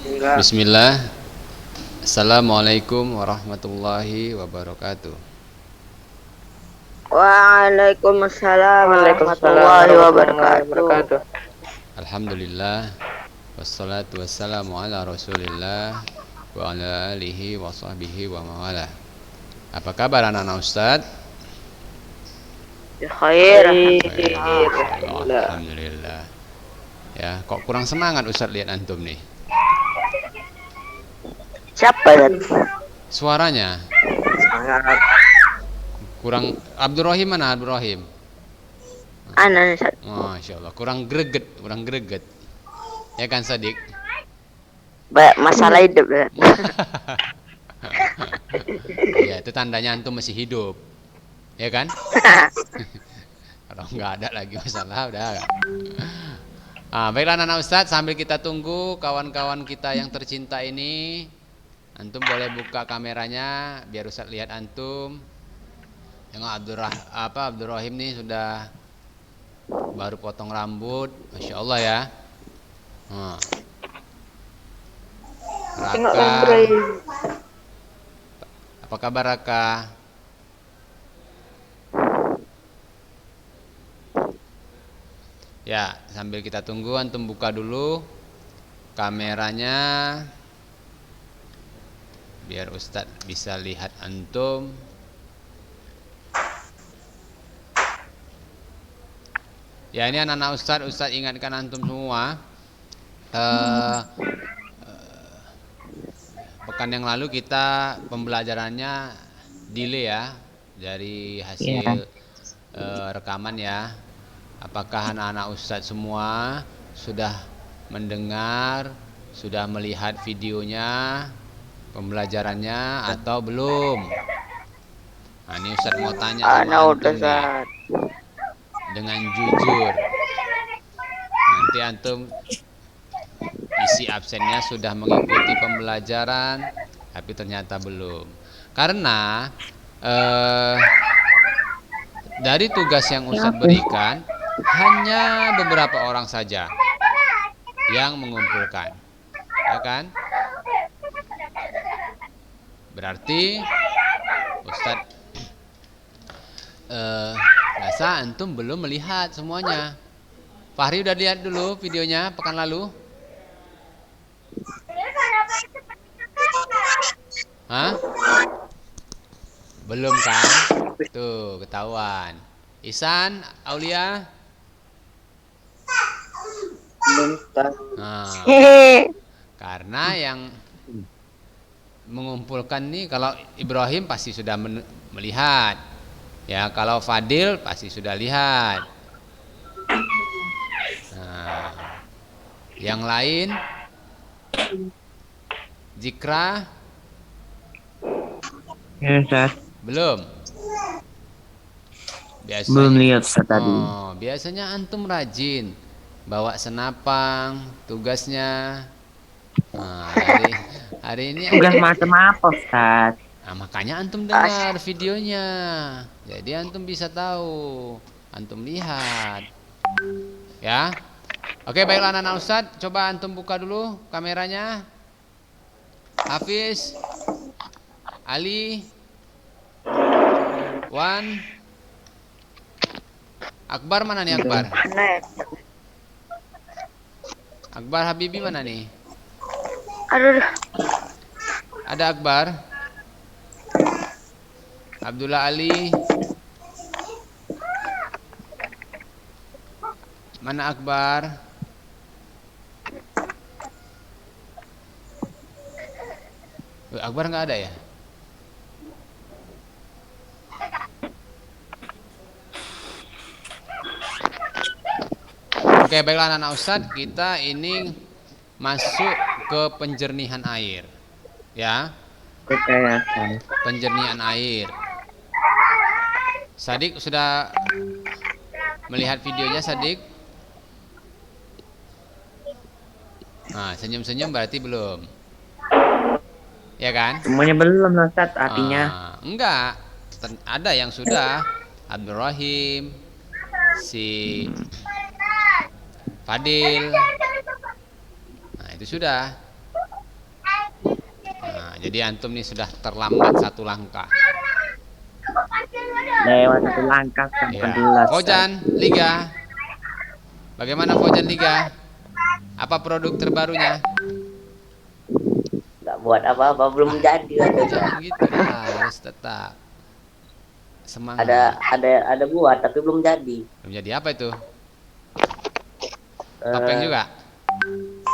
Enggak. Bismillah. Assalamualaikum warahmatullahi wabarakatuh. Waalaikumsalam Waalaikumsalam warahmatullahi warahmatullahi wabarakatuh. wabarakatuh. Alhamdulillah. Wassalatu wassalamu ala rasulillah wa ala alihi wa sahbihi wa mawala. Apa kabar anak-anak Ustaz? Ya khair, Khair, alhamdulillah. Masya Allah. Alhamdulillah. Alhamdulillah. Ya, kok kurang semangat Ustaz lihat antum nih? Siapa tadi? Suaranya Semangat. kurang. Abdurrahim mana Abdurrahim? Anak Ustaz. Masya Allah, kurang greget, kurang greget. Ya kan Sadik? Banyak masalah hidup Ustaz. Ya, itu tandanya antum masih hidup. Ya kan? Kalau nggak ada lagi masalah udah. Baiklah anak-anak Ustadz, sambil kita tunggu kawan-kawan kita yang tercinta ini, antum boleh buka kameranya biar Ustadz lihat antum. Yang Abdurrahim nih sudah baru potong rambut, Masya Allah ya. Tengok Raka, Ibrahim. apa kabar Raka? Ya, sambil kita tunggu antum buka dulu kameranya biar Ustadz bisa lihat antum. Ya, ini anak-anak Ustadz ingatkan antum semua. Pekan yang lalu kita pembelajarannya delay ya dari hasil rekaman ya. Apakah anak-anak Ustadz semua sudah mendengar, sudah melihat videonya, pembelajarannya atau belum? Nah, ini Ustadz mau tanya sama Anak antum udah nih, Ustaz. dengan jujur. Nanti antum isi absennya sudah mengikuti pembelajaran, tapi ternyata belum. Karena dari tugas yang Ustadz berikan, hanya beberapa orang saja yang mengumpulkan, ya kan? Berarti Ustadz rasa antum belum melihat semuanya. Fahri udah lihat dulu videonya pekan lalu? Hah? Belum kan? Tuh, ketahuan. Ihsan, Aulia? Belum Ustaz. Nah, Hehe. karena yang mengumpulkan nih, kalau Ibrahim pasti sudah melihat. Ya, kalau Fadil pasti sudah lihat. Nah, yang lain, Zikra Ya, Ustaz. belum. Belum Biasanya, lihat Ustaz tadi. biasanya antum rajin bawa senapang, tugasnya. Nah, hari ini, Tugas macam apa, Ustaz? makanya antum dengar videonya. Jadi antum bisa tahu, antum lihat. Ya. Oke, baiklah anak-anak Ustadz, coba antum buka dulu kameranya. Hafiz, Ali, Wan, Akbar mana nih Akbar? Anak. Akbar Habibi mana nih? Aduh. Ada Akbar, Abdullah Ali, mana Akbar? Akbar nggak ada ya? Oke, baiklah anak-anak Ustadz, kita ini masuk ke penjernihan air. Ya, Rekayasa. penjernihan air. Sadik sudah melihat videonya, Sadik? Nah, senyum-senyum berarti belum. Ya kan? Semuanya belum, Ustaz, artinya. Enggak. Ada yang sudah. Abdurrahim, si Fadil. Nah, itu sudah. Nah, jadi antum nih sudah terlambat satu langkah. Lewat satu langkah kan Ya. jelas. Fojan Liga. Bagaimana Fojan Liga? Apa produk terbarunya? Nggak buat apa-apa, belum jadi Ustaz. Jangan gitu lah, harus tetap semangat. Ada buat tapi belum jadi. Belum jadi apa itu? Topeng juga?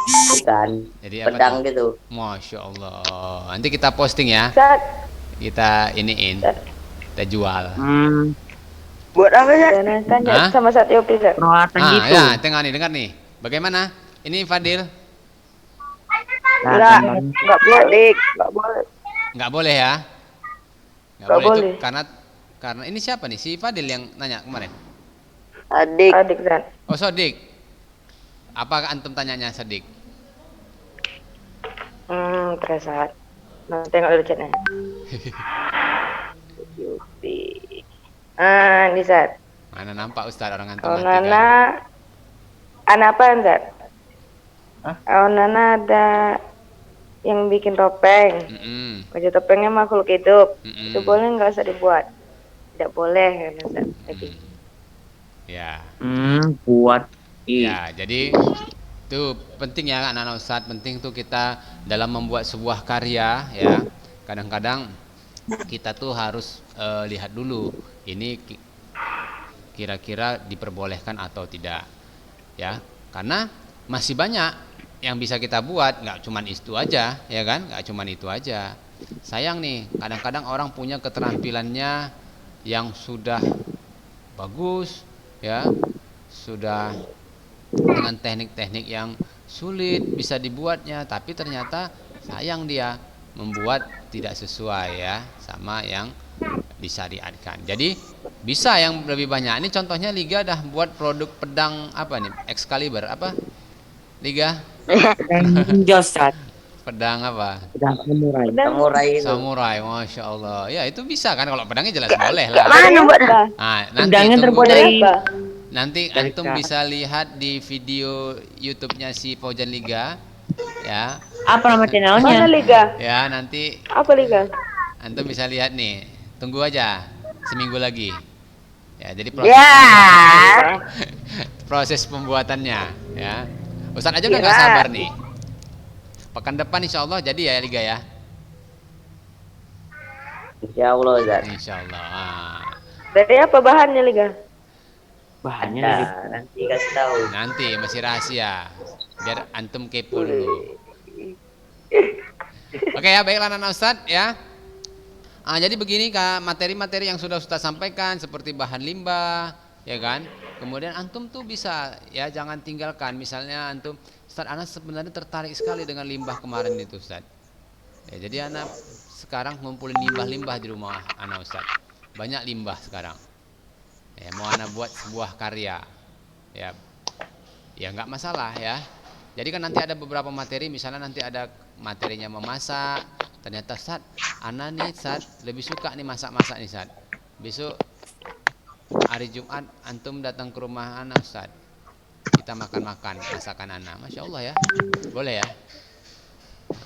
Bukan. Jadi apa Pedang tuh? gitu. Masya Allah. Nanti kita posting ya. Ustaz, Kita iniin. Kita jual. buat apa ya? Tanya Hah? sama Ustaz Yopi, Ustaz. Perawatan gitu. Ya, dengar nih. Bagaimana? Ini Fadil? Enggak, Nah, enggak boleh, enggak boleh. Nggak boleh ya? Nggak Nggak boleh. Itu boleh. karena ini siapa nih? Si Fadil yang nanya kemarin. Adik Ustaz. Oh, Sodik. Apa antum tanyanya Sodik? Terasa. Nah, tengok dulu chatnya. Yopi. Ini Ustaz. Mana nampak Ustaz orang antum Oh, mati kan? Nana. Anak apa Ustaz? Oh, Nana ada yang bikin topeng. Mm-mm. Baju topengnya makhluk hidup. Mm-mm. Itu boleh nggak usah dibuat? Tidak boleh kan Ustaz. Lagi. Ya. buat Ya, jadi itu penting ya anak-anak Ustadz, penting tuh kita dalam membuat sebuah karya ya. Kadang-kadang kita tuh harus lihat dulu ini kira-kira diperbolehkan atau tidak. Ya, karena masih banyak yang bisa kita buat, nggak cuman itu aja, ya kan? Nggak cuman itu aja. Sayang nih, kadang-kadang orang punya keterampilannya yang sudah bagus, ya, sudah dengan teknik-teknik yang sulit bisa dibuatnya, tapi ternyata sayang dia membuat tidak sesuai ya sama yang disyariatkan. Jadi bisa yang lebih banyak. Ini contohnya Liga dah buat produk pedang apa nih? Excalibur apa? Liga? ninja Ustaz. Pedang apa? Pedang samurai. Samurai itu. Samurai, masya Allah. Ya itu bisa kan kalau pedangnya jelas boleh lah. Mana buat? Nah, nanti Pedangnya tunggu terbuat deh. dari Nanti Dari antum karat. bisa lihat di video YouTube-nya si Faujan Liga, ya, apa nama Mana channelnya? Liga? ya nanti Apa Liga? antum bisa lihat nih. Tunggu aja seminggu lagi. Ya, jadi proses pembuatannya, ya. Ustaz aja udah nggak sabar nih. Pekan depan insya Allah jadi ya Liga ya. Insya Allah Ustaz. Insya Allah. Ah, Dari apa bahannya Liga? Bahannya Ada, dari nanti kasih tahu. nanti masih rahasia. Biar antum kepo dulu. Oke ya, baiklah anak Ustaz ya. Jadi begini Kak, materi-materi yang sudah Ustaz sampaikan seperti bahan limbah, ya kan? Kemudian antum tuh bisa ya jangan tinggalkan. Misalnya antum, Ustaz Anas sebenarnya tertarik sekali dengan limbah kemarin itu Ustaz. Ya, jadi anak sekarang ngumpulin limbah-limbah di rumah anak Ustaz. Banyak limbah sekarang. Ya, mau anak buat sebuah karya. Ya. Ya nggak masalah ya. Jadi kan nanti ada beberapa materi, misalnya nanti ada materinya memasak. Ternyata Ustaz, Ana nih Ustaz lebih suka nih masak-masak nih Ustaz. Besok hari Jumat antum datang ke rumah Ana Ustaz. Kita makan-makan masakan Ana. Masya Allah ya. Boleh ya?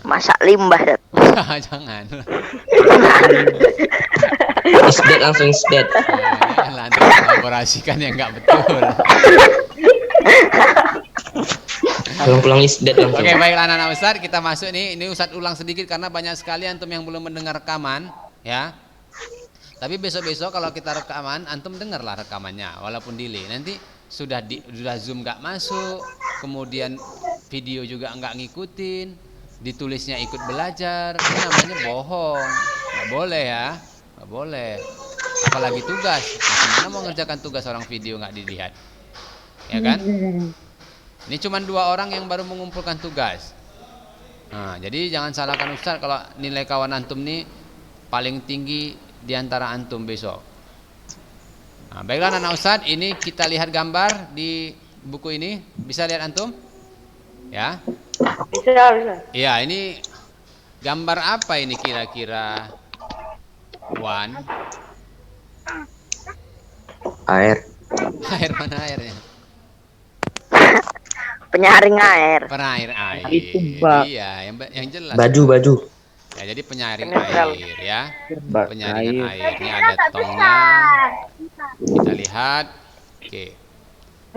Masak limbah. Ustaz. Jangan. Isdet langsung isdet. Janganlah antum kolaborasikan yang nggak betul. Pulang-pulang isdet langsung. Oke, baiklah anak-anak Ustaz, kita masuk nih. Ini Ustaz ulang sedikit karena banyak sekali antum yang belum mendengar rekaman, ya. Tapi besok-besok kalau kita rekaman, antum dengarlah rekamannya walaupun delay. Nanti sudah Zoom nggak masuk, kemudian video juga nggak ngikutin, ditulisnya ikut belajar, ini namanya bohong. Nggak boleh ya, nggak boleh. Apalagi tugas, gimana mau ngerjakan tugas orang video nggak dilihat, ya kan? Ini cuma 2 orang yang baru mengumpulkan tugas. Nah, jadi jangan salahkan Ustaz kalau nilai kawan antum nih paling tinggi di antara antum besok. Nah, baiklah anak Ustaz, ini kita lihat gambar di buku ini. Bisa lihat antum? Ya. Bisa. Iya, ini gambar apa ini kira-kira? Wan. Air. Air mana airnya? Penyaring air. Perair air. Itu, Mbak. Iya, yang jelas. Baju. Ya, jadi penyaring Penetral. air ya. Bak Penyaringan air. air. Ini ada tongnya. Kita lihat. Oke.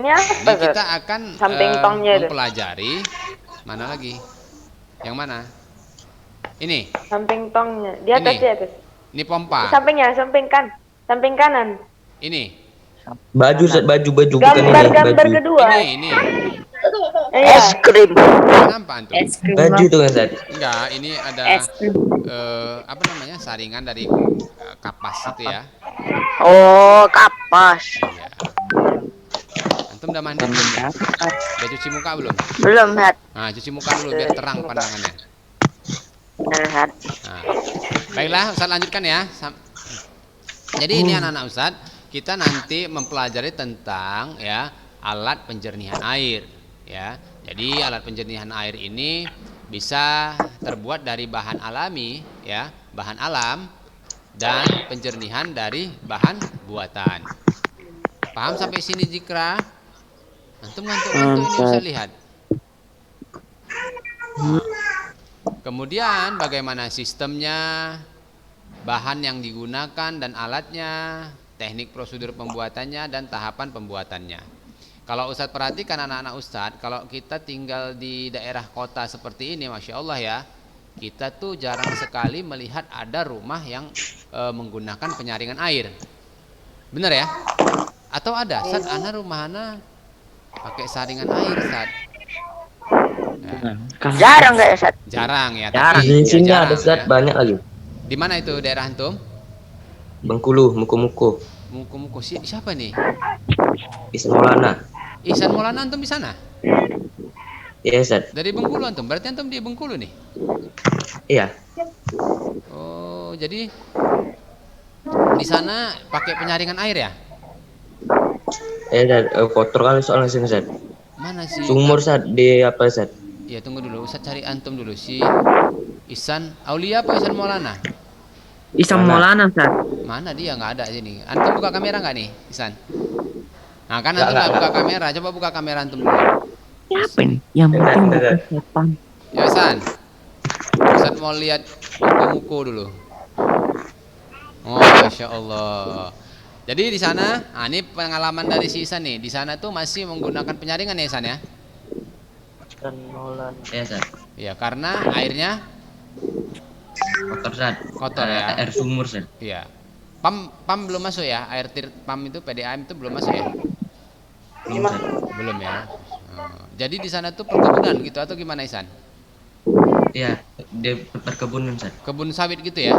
Ini Nah, apa, ini Zat? kita akan Samping tongnya itu. mempelajari mana lagi? Yang mana? Ini. Samping tongnya. Di atas, Ini. di atas. Ini pompa. Sampingnya, samping kanan. Ini. Baju Zat, baju bukan ini, Gambar baju. kedua. Ini. Iya. krim. Kenapa antum? Es krim. Baju tuh kan Zat. Enggak, ini ada Es krim. apa namanya? Saringan dari kapas itu ya. Oh, kapas. Iya. Antum udah mandi belum? Ya? Udah cuci muka belum? Belum, Sat. Nah, cuci muka dulu biar terang pandangannya. Bener, Sat. Nah, baiklah, Ustaz lanjutkan ya. Jadi ini anak-anak Ustaz, kita nanti mempelajari tentang ya alat penjernihan air ya. Jadi alat penjernihan air ini bisa terbuat dari bahan alami ya, bahan alam dan penjernihan dari bahan buatan. Paham sampai sini Jikra? Antum ngantuk-ngantuk ini Ustaz lihat. Kemudian bagaimana sistemnya, bahan yang digunakan dan alatnya, teknik prosedur pembuatannya dan tahapan pembuatannya. Kalau Ustadz perhatikan anak-anak Ustadz, kalau kita tinggal di daerah kota seperti ini, Masya Allah ya, kita tuh jarang sekali melihat ada rumah yang menggunakan penyaringan air. Bener ya? Atau ada? Ustadz, ana rumah ana pakai saringan air, Ustadz. Ya. Jarang nggak ya, Sat? Jarang ya, Jarang. tapi Di sini jarang, ada Zat, ya. banyak lagi. Di mana itu daerah antum? Bengkulu, Muko-Muko. Muko-muko siapa nih? Isan Maulana. Ihsan Maulana antum di sana? Iya Zat. Dari Bengkulu antum. Berarti antum di Bengkulu nih. Iya. Oh, jadi di sana pakai penyaringan air ya? Zat, kotor kali soalnya sini Zat. Mana sih? Sumur Zat, di apa Zat? Ya, tunggu dulu. Ustaz cari antum dulu si Ihsan Aulia apa Ihsan Maulana? Isam Maulana, Sat. Mana dia? Nggak ada sini. Antum buka kamera nggak nih, Ihsan? Nah, kan Nggak, antum nggak nggak. buka kamera. Coba buka kamera antum dulu. Siapa ini? Yang penting bukan setan. Ya, Ihsan. Ustaz mau lihat muko-muko dulu. Oh, Masya Allah. Jadi di sana, nah ini pengalaman dari si Ihsan nih. Di sana tuh masih menggunakan penyaringan ya, Ihsan ya? Iya Zat. Iya, karena airnya Kotor Zat. kotor ya. Air sumur Zat. Iya. PAM belum masuk ya? Air PAM itu PDAM itu belum masuk ya? Belum Zat. Belum ya. Oh, jadi di sana tuh perkebunan gitu atau gimana Ihsan? Iya, di perkebunan Zat. Kebun sawit gitu ya?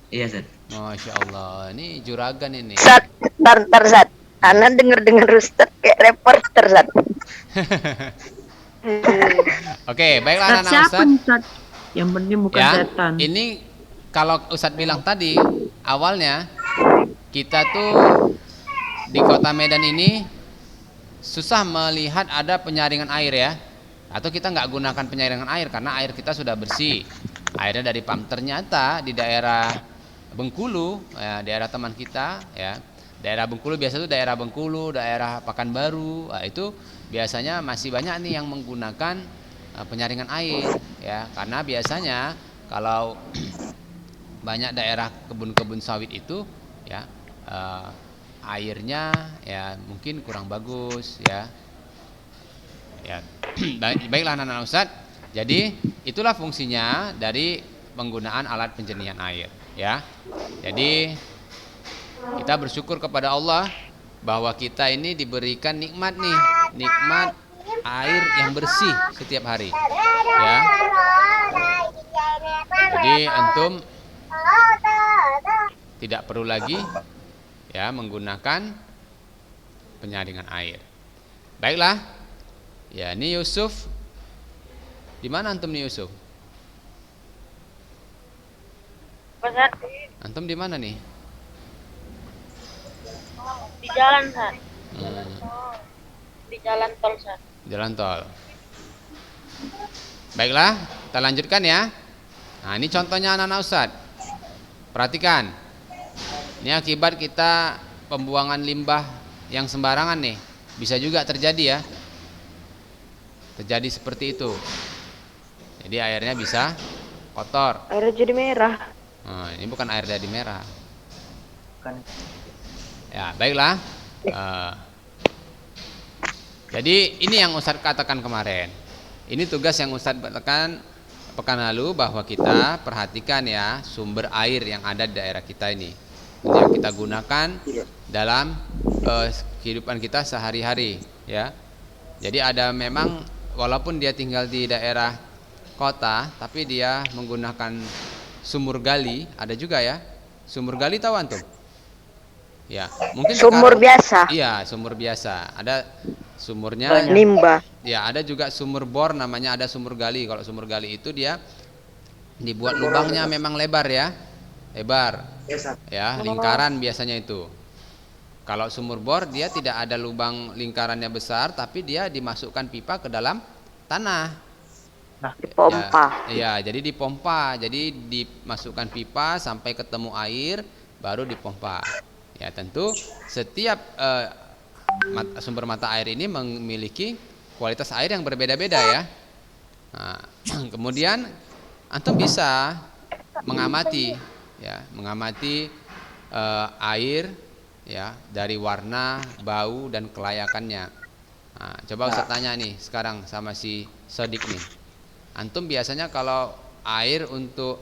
Iya Zat. Masya Allah, ini juragan ini. Sat, ntar, Sat. Ana denger Ustaz kayak reporter, Sat. Oke, baiklah Sat anak-anak siapa Ustaz. nih, Sat? Yang penting bukan Ya, setan. ini kalau Ustadz bilang tadi awalnya kita tuh di kota Medan ini susah melihat ada penyaringan air ya, atau kita nggak gunakan penyaringan air karena air kita sudah bersih, airnya dari PAM. Ternyata di daerah Bengkulu, ya, daerah teman kita ya, daerah Bengkulu biasa tuh daerah Bengkulu, daerah Pekanbaru, nah, itu biasanya masih banyak nih yang menggunakan penyaringan air ya, karena biasanya kalau banyak daerah kebun-kebun sawit itu ya airnya ya mungkin kurang bagus ya. Ya, baiklah anak-anak Ustaz. Jadi itulah fungsinya dari penggunaan alat penjernihan air ya. Jadi kita bersyukur kepada Allah bahwa kita ini diberikan nikmat nih, nikmat air yang bersih setiap hari ya. Jadi antum tidak perlu lagi ya menggunakan penyaringan air. Baiklah. Ya, ini Yusuf. Di mana antum nih Yusuf? Ustaz, Antum di mana nih? di jalan, Ustaz. Hmm, Di jalan tol, Ustaz. jalan tol. Baiklah, kita lanjutkan ya. Nah, ini contohnya anak-anak Ustaz. Perhatikan. Ini akibat kita pembuangan limbah yang sembarangan nih. Bisa juga terjadi ya. Terjadi seperti itu. Jadi airnya bisa kotor. Airnya jadi merah. Nah, ini bukan air jadi merah. Ya, baiklah. Eh, jadi ini yang Ustadz katakan kemarin. Ini tugas yang Ustadz katakan pekan lalu, bahwa kita perhatikan ya sumber air yang ada di daerah kita ini, yang kita gunakan dalam kehidupan kita sehari-hari ya. Jadi ada memang, walaupun dia tinggal di daerah kota, tapi dia menggunakan sumur gali, ada juga ya. Sumur gali tahu antum? Ya, mungkin Sumur sekarang- biasa. Iya, sumur biasa. Ada sumurnya. Nimba. Ya, ada juga sumur bor, namanya ada sumur gali. Kalau sumur gali itu dia dibuat lubangnya memang lebar ya. Lebar. Ya, lingkaran biasanya itu. Kalau sumur bor dia tidak ada lubang lingkarannya besar, tapi dia dimasukkan pipa ke dalam tanah. Dipompa. Ya, jadi dipompa. Jadi dimasukkan pipa sampai ketemu air, baru dipompa. Ya, tentu setiap sumber mata air ini memiliki kualitas air yang berbeda-beda ya. Nah, kemudian antum bisa mengamati ya, mengamati air ya dari warna, bau dan kelayakannya. Nah, coba Ustaz tanya nih sekarang sama si Sodik nih. Antum biasanya kalau air untuk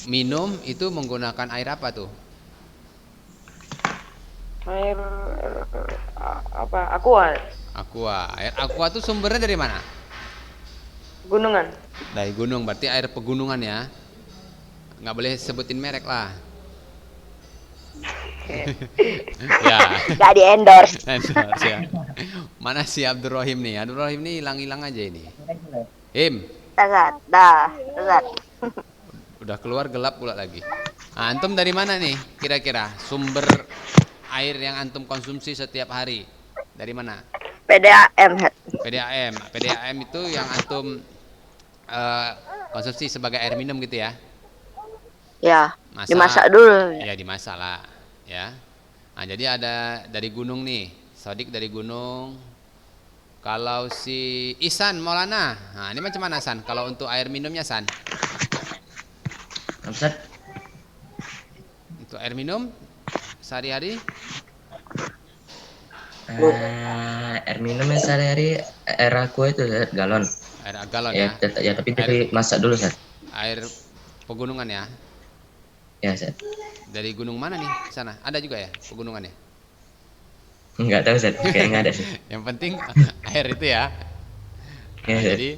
minum itu menggunakan air apa tuh? Air apa? Aqua. Aqua. Air aqua tuh sumbernya dari mana? Gunungan. Dari gunung, berarti air pegunungan ya. Nggak boleh sebutin merek lah. Ya. Gak di endorse. Endorse, ya. Mana si Abdul Rahim nih? Abdul Rahim nih hilang-hilang aja ini. Him, Dah. udah keluar gelap pula lagi. Nah, antum dari mana nih kira-kira sumber air yang antum konsumsi setiap hari? Dari mana? PDAM. PDAM. PDAM itu yang antum konsumsi sebagai air minum gitu ya? Ya. Masak. Dimasak dulu. Ya, dimasak lah ya. Nah, jadi ada dari gunung nih, Sodik dari gunung. Kalau si Ihsan Maulana, nah ini macam mana San? Kalau untuk air minumnya San? Ustaz, Untuk air minum sehari-hari? air minumnya sehari-hari air aqua itu Ustaz, galon. Air galon Ya, ya? ya tapi dari masak dulu Ustaz. Air pegunungan ya? Ya Ustaz. Dari gunung mana nih sana? Ada juga ya pegunungan ya? Enggak tahu Ustaz, kayaknya nggak ada sih. Yang penting air itu ya. Ya, Nah, Ustaz. jadi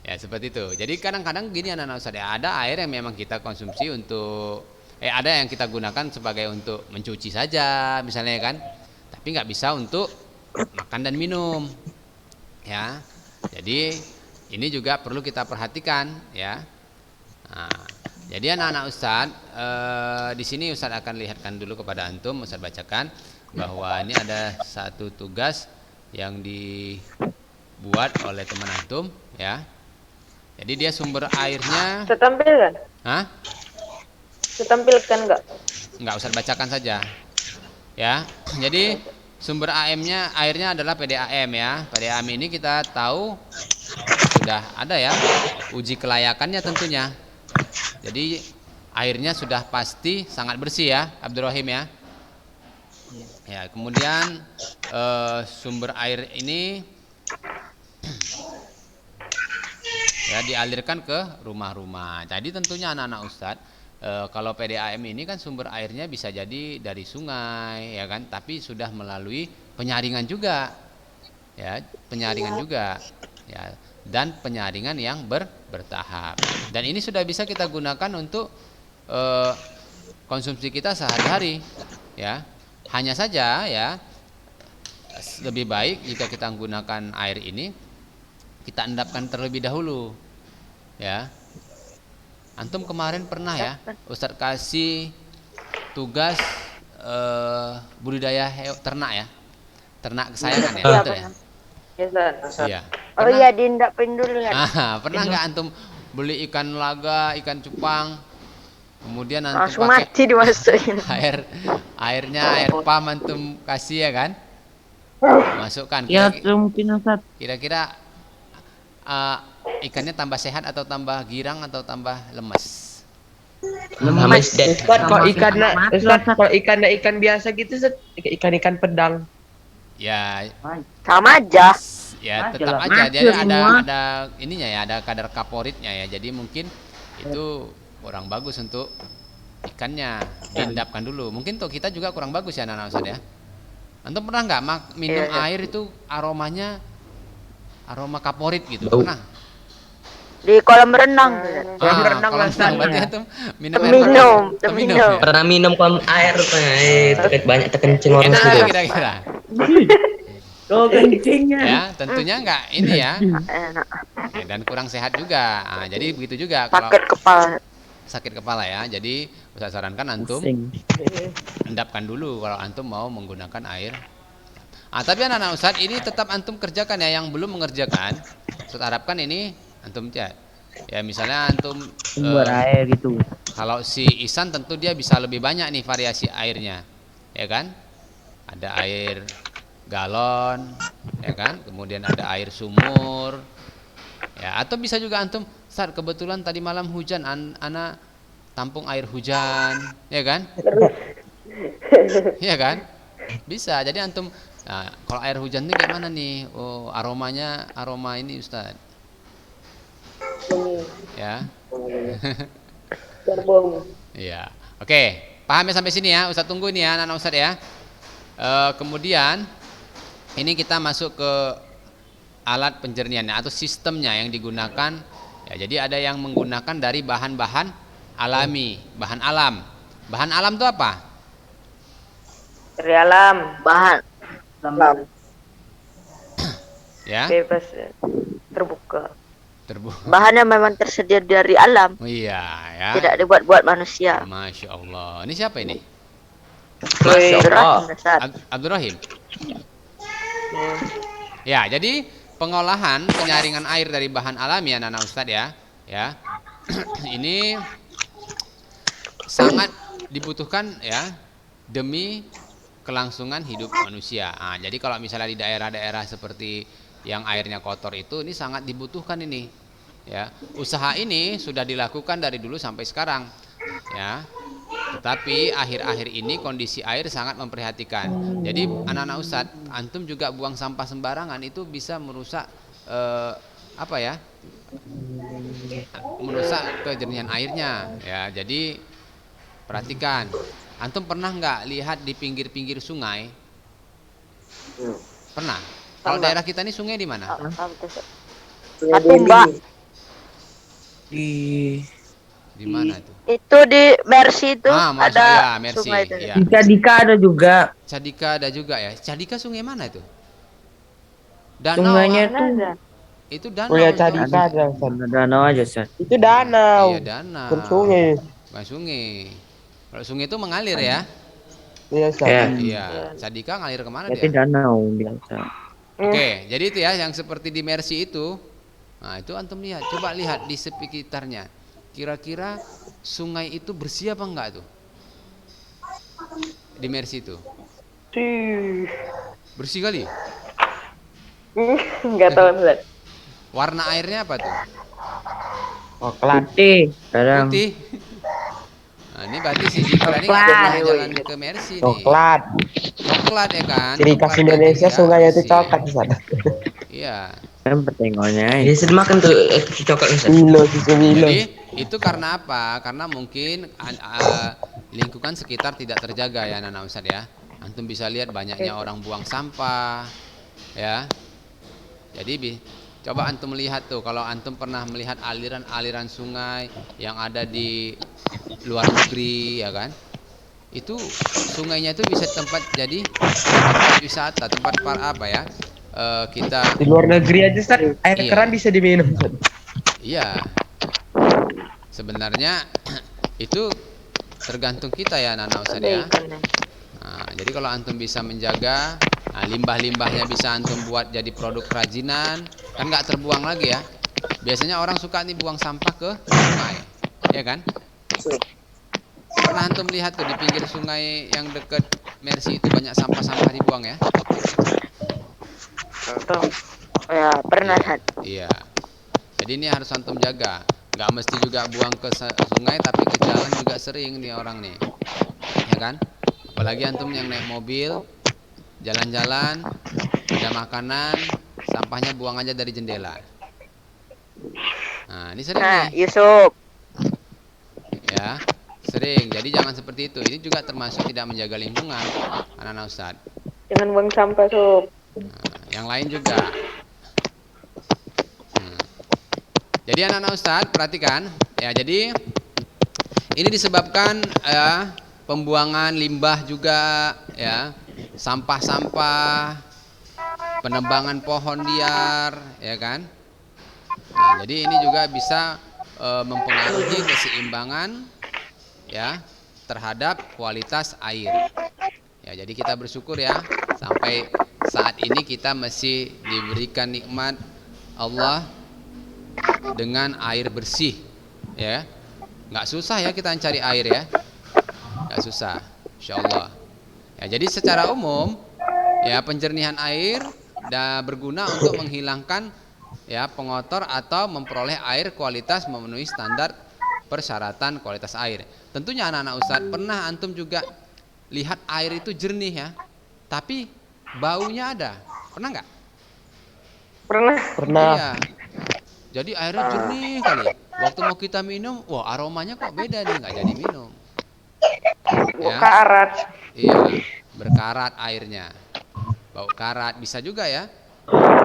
ya seperti itu. Jadi kadang-kadang gini anak-anak Ustaz, ya, ada air yang memang kita konsumsi untuk ada yang kita gunakan sebagai untuk mencuci saja misalnya kan. Tapi nggak bisa untuk makan dan minum. Ya. Jadi ini juga perlu kita perhatikan ya. Nah, jadi anak-anak Ustaz, di sini Ustaz akan lihatkan dulu kepada antum, Ustaz bacakan bahwa ini ada satu tugas yang dibuat oleh teman antum ya. Jadi dia sumber airnya, Tertampilkan? hah? Tertampilkan enggak? Enggak, Ustaz bacakan saja. Ya. Jadi sumber airnya adalah PDAM ya. PDAM ini kita tahu sudah ada ya uji kelayakannya tentunya. Jadi airnya sudah pasti sangat bersih ya, Abdul Rahim ya. Ya, kemudian sumber air ini ya dialirkan ke rumah-rumah. Jadi tentunya anak-anak Ustadz, kalau PDAM ini kan sumber airnya bisa jadi dari sungai ya kan, tapi sudah melalui penyaringan juga. Ya, penyaringan juga. Ya, dan penyaringan yang bertahap. Dan ini sudah bisa kita gunakan untuk konsumsi kita sehari-hari ya. Hanya saja ya lebih baik jika kita menggunakan air ini kita endapkan terlebih dahulu ya. Antum kemarin pernah ya Ustadz kasih tugas budidaya ternak ya, ternak kesayangan ya, betul ya? Ya, Ustaz. Iya. Oh iya, diendapin dulu kan. Pernah nggak antum beli ikan laga, ikan cupang, kemudian antum Langsung pakai mati dimasukin. air pam antum kasih ya kan? Masukkan. Ya, itu mungkin Ustaz. Kira-kira ikannya tambah sehat atau tambah girang atau tambah lemes? Lemes dan Ustaz, kalau Mati, Ustaz, Ustaz. kalau ikan biasa gitu, Ustaz, ikan pedang. Ya, Sama aja. ya Ah, tetap jelas. aja Mati dia semua. ada ininya ya, ada kadar kaporitnya ya. Jadi mungkin itu kurang bagus untuk ikannya. Diendapkan dulu. Mungkin untuk kita juga kurang bagus ya anak-anak Ustaz ya. Antum pernah nggak minum Iya. air itu aromanya aroma kaporit gitu? Bau. Pernah? Di kolam renang. Ustaz. Kolam renang kolam lah, Ustaz. renang. Berarti antum minum air Minum, panas. minum. ya? pernah minum kolam air banyak terkencing orang Enak situ. nggak kira-kira? Oh, kencingnya. Ya, tentunya nggak ini ya. Enak. Ya, dan kurang sehat juga. Nah, jadi begitu juga kalau Sakit kepala. sakit kepala ya. Jadi saya sarankan antum Pusing. endapkan dulu kalau antum mau menggunakan air. Tapi anak-anak Ustadz ini tetap antum kerjakan ya, yang belum mengerjakan. Ustadz harapkan ini antum ya. Ya misalnya antum Buat air gitu. kalau si Ihsan tentu dia bisa lebih banyak nih variasi airnya. Ya kan? Ada air galon, ya kan? Kemudian ada air sumur. Ya, atau bisa juga antum, Ustaz, kebetulan tadi malam hujan, ana tampung air hujan, ya kan? Iya kan? Bisa. Jadi antum, nah, kalau air hujan itu gimana nih? Oh, aromanya aroma ini, Ustaz. Ya. Iya. Oke, paham ya sampai sini ya? Ustaz tunggu ini ya, anak Ustaz ya. Kemudian ini kita masuk ke alat penjernihannya atau sistemnya yang digunakan. Ya, jadi ada yang menggunakan dari bahan-bahan alami, bahan alam. Bahan alam itu apa? Dari alam, Bahan. Ya, bebas, terbuka. terbuka. Bahannya memang tersedia dari alam. Oh, iya ya. Tidak dibuat-buat manusia. Masya Allah. Ini siapa ini? Masya Allah. Berat, Ustaz. Abdul Rahim. Ya, jadi pengolahan penyaringan air dari bahan alami anak-anak Ustadz ya. Ya. Ini sangat dibutuhkan ya demi kelangsungan hidup manusia. Nah, jadi kalau misalnya di daerah-daerah seperti yang airnya kotor itu, ini sangat dibutuhkan ini. Ya, usaha ini sudah dilakukan dari dulu sampai sekarang. Ya, tetapi akhir-akhir ini kondisi air sangat memprihatinkan. Jadi anak-anak Ustadz, antum juga buang sampah sembarangan itu bisa merusak apa ya? Merusak kejernihan airnya. Ya, jadi perhatikan. Antum pernah nggak lihat di pinggir-pinggir sungai? Pernah. Kalau daerah kita ini sungai di mana? Satu Mbak. Di mana itu? Itu di Mercy itu Masya ada ya, Mercy. sungai itu. Ya. Dika Dika ada juga. Cadika ada juga ya. Cadika sungai mana itu? Danau. Sungainya Mana tuh ada? Itu danau. Oh ya, itu. Cadika ada, Ustaz. ada danau aja, Ustaz. Itu danau. Iya, danau. Bukan sungai. Bukan sungai. Kalau sungai itu mengalir ya. Iya, Ustaz. Ya. Iya. Cadika ngalir kemana Berarti dia? danau biasa. Oke, jadi itu ya yang seperti di Mercy itu. Nah, itu antum lihat, coba lihat di sekitarnya. Kira-kira sungai itu bersih apa enggak tuh? Di Mercy itu. Bersih kali? Nggak tahu, Ustaz. Warna airnya apa tuh? Coklat. Putih, kadang. Putih. Nah, ini berarti si Jikra ini nggak pernah jalan ke Mercy nih. Coklat. Coklat ya kan? Ciri khas Coklat Indonesia kan, sungai itu bersih. coklat, Ustaz. Iya. Kan petengolnya. Biasa dimakan tuh coklat Ustaz. Milo, susu Milo. Jadi itu karena apa? Karena mungkin lingkungan sekitar tidak terjaga ya anak-anak Ustadz ya. Antum bisa lihat banyaknya orang buang sampah ya. Jadi coba antum melihat tuh, kalau antum pernah melihat aliran-aliran sungai yang ada di luar negeri ya kan. Itu sungainya itu bisa jadi tempat wisata, tempat para apa ya? Kita Di luar negeri aja, Ustaz, air Iya. keran bisa diminum, Ustaz. iya. Sebenarnya itu tergantung kita ya anak-anak Ustaz ya. Nah, jadi kalau antum bisa menjaga, limbah-limbahnya bisa antum buat jadi produk kerajinan, kan nggak terbuang lagi ya. Biasanya orang suka nih buang sampah ke sungai, ya kan? Pernah antum lihat tuh di pinggir sungai yang dekat Mercy itu banyak sampah-sampah dibuang ya? Ya, pernah, Ustaz. Iya. Jadi ini harus antum jaga. Nggak mesti juga buang ke sungai, tapi ke jalan juga sering nih orang nih, ya kan? Apalagi antum yang naik mobil, jalan-jalan, ada makanan, sampahnya buang aja dari jendela. Nah, ini sering Nah, nih, Yusuf. ya, sering. Jadi jangan seperti itu. Ini juga termasuk tidak menjaga lingkungan, anak-anak Ustadz. Jangan buang sampah, Sob. Nah, yang lain juga. Jadi anak-anak Ustadz perhatikan ya. Jadi ini disebabkan pembuangan limbah juga ya, sampah-sampah, penebangan pohon liar, ya kan. Nah, jadi ini juga bisa mempengaruhi keseimbangan ya terhadap kualitas air. Ya, jadi kita bersyukur ya sampai saat ini kita masih diberikan nikmat Allah dengan air bersih, ya. Nggak susah ya kita cari air ya, nggak susah, insya Allah. Ya, jadi secara umum ya penjernihan air berguna untuk menghilangkan ya pengotor atau memperoleh air kualitas memenuhi standar persyaratan kualitas air. Tentunya anak-anak Ustadz pernah antum juga lihat air itu jernih ya, tapi baunya ada, pernah nggak? Pernah. Iya. Jadi airnya jernih kali. Waktu mau kita minum, wah aromanya kok beda nih, nggak jadi minum. Ya. Karat. Iya, berkarat airnya. Bau karat bisa juga ya.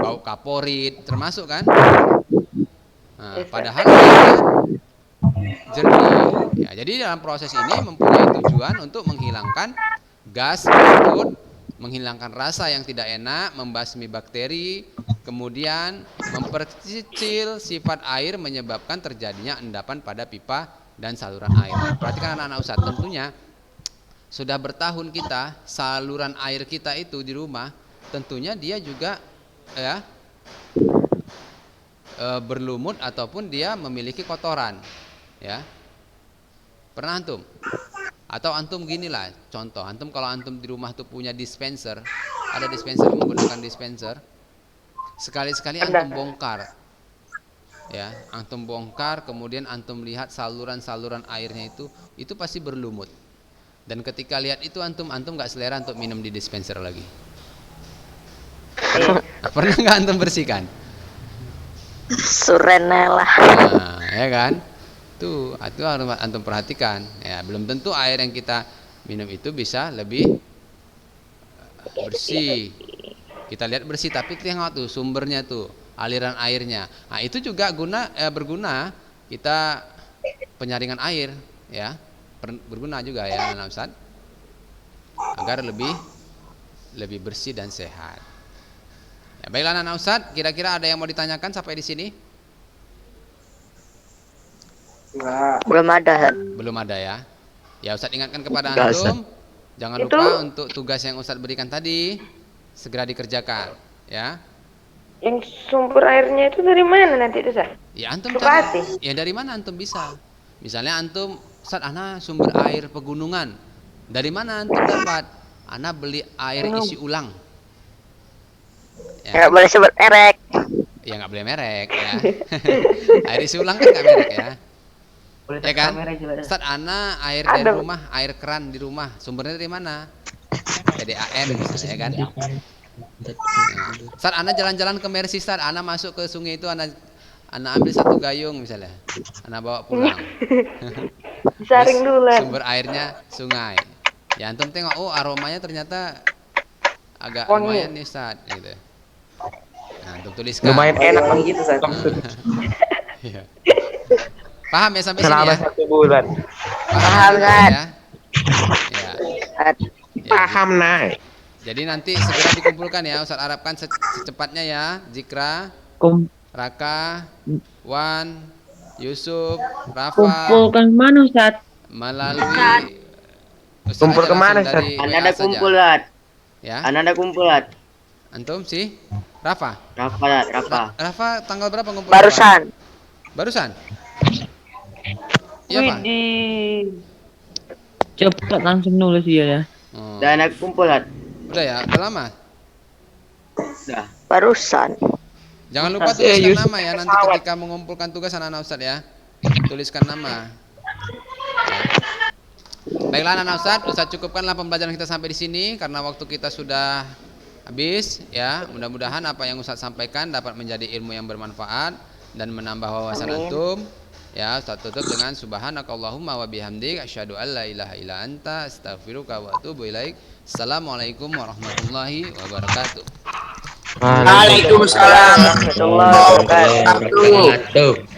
Bau kaporit termasuk kan? Nah, padahal airnya jernih. Ya, jadi dalam proses ini mempunyai tujuan untuk menghilangkan gas mulut, menghilangkan rasa yang tidak enak, membasmi bakteri, kemudian memperkecil sifat air menyebabkan terjadinya endapan pada pipa dan saluran air. Perhatikan anak-anak Ustadz, tentunya sudah bertahun kita saluran air kita itu di rumah, tentunya dia juga ya berlumut ataupun dia memiliki kotoran, ya. Pernah antum? Atau antum ginilah, contoh, antum kalau antum di rumah tuh punya dispenser, ada dispenser menggunakan dispenser, sekali-sekali antum bongkar, ya, antum bongkar, kemudian antum lihat saluran-saluran airnya itu pasti berlumut. Dan ketika lihat itu antum nggak selera untuk minum di dispenser lagi. Pernah nggak antum bersihkan? Surenelah. Nah, ya kan? Itu harus antum perhatikan. Ya, belum tentu air yang kita minum itu bisa lebih bersih. Kita lihat bersih, tapi tengok tuh sumbernya tuh, aliran airnya. Nah, itu juga berguna kita penyaringan air, ya. Berguna juga ya, anak Ustaz, agar lebih bersih dan sehat. Ya, baiklah anak Ustaz, kira-kira ada yang mau ditanyakan sampai di sini? Belum ada. Belum ada ya. Ya, Ustaz ingatkan kepada antum, jangan lupa untuk tugas yang Ustaz berikan tadi segera dikerjakan, ya. Yang sumber airnya itu dari mana nanti itu, Ustaz? Ya antum Bupati. cari. Ya dari mana antum bisa? Misalnya antum, Ustaz, ana sumber air pegunungan. Dari mana antum dapat? Ana beli air isi ulang. Nggak boleh sebut merek. Ya nggak boleh merek ya. Air isi ulang kan nggak merek ya. Ya kan? Ustaz, ana air dari rumah, air keran di rumah. Sumbernya dari mana? PDAM misalnya, ya kan? Ustaz, ana jalan-jalan ke Mercy, Ustaz, ana masuk ke sungai itu, ana ambil satu gayung misalnya, ana bawa pulang. Saring duluan. Sumber airnya sungai. Ya antum tengok, oh aromanya ternyata agak Wangi. lumayan nih, Ustaz, gitu. Nah, antum tuliskan. Lumayan enak begitu, Ustaz. Iya. Paham ya sampai Selama sini ya? 1 bulan. Paham, ya? Ustaz. Ya. Ya, Paham, Nay. jadi nanti segera dikumpulkan ya, Ustaz harapkan secepatnya ya, Zikra, Raka, Wan, Yusuf, Rafa, Kumpulkan mana Ustaz? melalui Ustaz Kumpul aja kemana, langsung dari Ustaz? WA Ada saja. kumpul, Lat. Ya, Ada kumpul, Lat. antum sih, Rafa. Rafa, Lat, Rafa. Rafa tanggal berapa ngumpul? Barusan. Rafa? Barusan. Iya Pak. Widih. Cepat langsung nulis dia ya. Oh. Udah ada kumpul, Lat. Udah ya, udah lama. Udah. Barusan. Jangan lupa tuliskan nama ya nanti ketika mengumpulkan tugas anak-anak Ustadz ya. Tuliskan nama. Baiklah anak-anak Ustadz cukupkanlah pembelajaran kita sampai di sini karena waktu kita sudah habis ya. Mudah-mudahan apa yang Ustadz sampaikan dapat menjadi ilmu yang bermanfaat dan menambah wawasan antum. Ya, Ustaz tutup dengan subhanakallahumma wa bihamdik asyhadu an la ilaha illa anta astaghfiruka wa atubu ilaik. Assalamualaikum warahmatullahi wabarakatuh. Waalaikumsalam. Warahmatullahi wabarakatuh. Wabarakatuh.